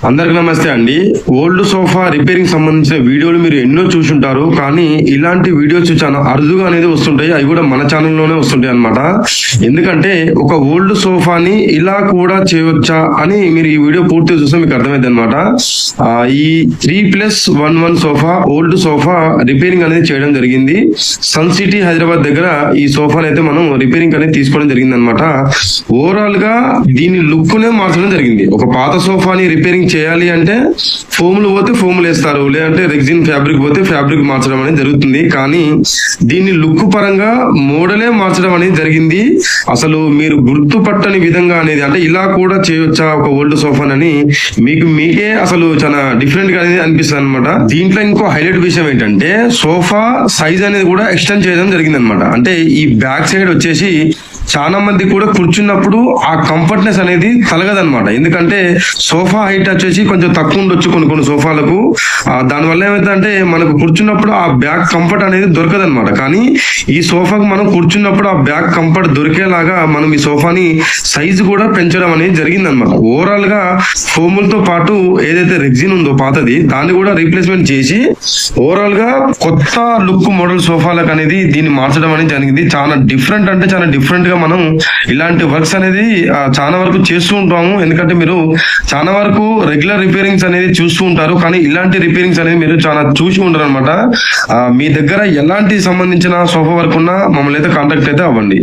అందరికి నమస్తే అండి. ఓల్డ్ సోఫా రిపేరింగ్ సంబంధించిన వీడియోలు మీరు ఎన్నో చూసుంటారు, కానీ ఇలాంటి వీడియోస్ చాలా అరుదుగా అనేది వస్తుంటాయి. అవి కూడా మన ఛానల్లోనే వస్తుంటాయి అన్నమాట. ఎందుకంటే ఒక ఓల్డ్ సోఫాని ఇలా కూడా చేయవచ్చా అని మీరు ఈ వీడియో పూర్తిగా చూస్తే మీకు అర్థమైంది అనమాట. ఈ 3+1 సోఫా ఓల్డ్ సోఫా రిపేరింగ్ అనేది చేయడం జరిగింది. సన్ సిటీ హైదరాబాద్ దగ్గర ఈ సోఫాని అయితే మనం రిపేరింగ్ అనేది తీసుకోవడం జరిగింది అనమాట. ఓవరాల్ గా దీని లుక్ నే మార్చడం జరిగింది. ఒక పాత సోఫాని రిపేరింగ్ చేయాలి అంటే ఫోములు పోతే ఫోములు వేస్తారు, లేదంటే రెగ్జిన్ ఫ్యాబ్రిక్ పోతే ఫ్యాబ్రిక్ మార్చడం అనేది జరుగుతుంది. కానీ దీన్ని లుక్ పరంగా మోడలే మార్చడం అనేది జరిగింది. అసలు మీరు గుర్తుపట్టని విధంగా అనేది, అంటే ఇలా కూడా చేయొచ్చా ఒక ఓల్డ్ సోఫానని మీకే అసలు చాలా డిఫరెంట్ గా అనేది అనిపిస్తుంది అనమాట. దీంట్లో ఇంకో హైలైట్ విషయం ఏంటంటే సోఫా సైజ్ అనేది కూడా ఎక్స్టెండ్ చేయడం జరిగింది అనమాట. అంటే ఈ బ్యాక్ సైడ్ వచ్చేసి చాలా మంది కూడా కూర్చున్నప్పుడు ఆ కంఫర్ట్నెస్ అనేది కలగదనమాట. ఎందుకంటే సోఫా హైట్ వచ్చేసి కొంచెం తక్కువ ఉండొచ్చు కొన్ని సోఫాలకు. దానివల్ల ఏమైందంటే మనకు కూర్చున్నప్పుడు ఆ బ్యాక్ కంఫర్ట్ అనేది దొరకదనమాట. కానీ ఈ సోఫాకు మనం కూర్చున్నప్పుడు ఆ బ్యాక్ కంఫర్ట్ దొరికేలాగా మనం ఈ సోఫాని సైజు కూడా పెంచడం అనేది జరిగిందనమాట. ఓవరాల్ గా ఫోములతో పాటు ఏదైతే రెగ్జిన్ ఉందో పాతది, దాన్ని కూడా రీప్లేస్మెంట్ చేసి ఓవరాల్ గా కొత్త లుక్ మోడల్ సోఫాలకు అనేది దీన్ని మార్చడం అనేది జరిగింది. చాలా డిఫరెంట్, అంటే చాలా డిఫరెంట్ గా మనం ఇలాంటి వర్క్స్ అనేది చాలా వరకు చేస్తూ ఉంటాము. ఎందుకంటే మీరు చాలా వరకు రెగ్యులర్ రిపేరింగ్స్ అనేది చూస్తూ ఉంటారు, కానీ ఇలాంటి రిపేరింగ్స్ అనేది మీరు చాలా చూసి ఉంటారు అనమాట. మీ దగ్గర ఎలాంటి సంబంధించిన సోఫా వర్క్ ఉన్నా మమ్మల్ని అయితే కాంటాక్ట్ అయితే అవ్వండి.